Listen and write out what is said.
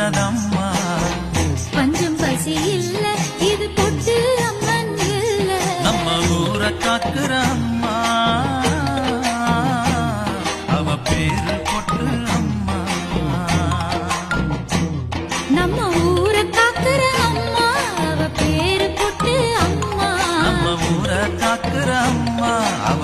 காக்கிறதம்மா. பஞ்சம் பசி இல்ல இது பொட்டு அம்மன் இல்ல. நம்ம ஊரை காக்கிற அம்மா, அவ பேரு பொட்டு அம்மா. நம்ம ஊரை காக்கிற அம்மா, அவ பேரு பொட்டு அம்மா. நம்ம ஊரை காக்கிற அம்மா, அவ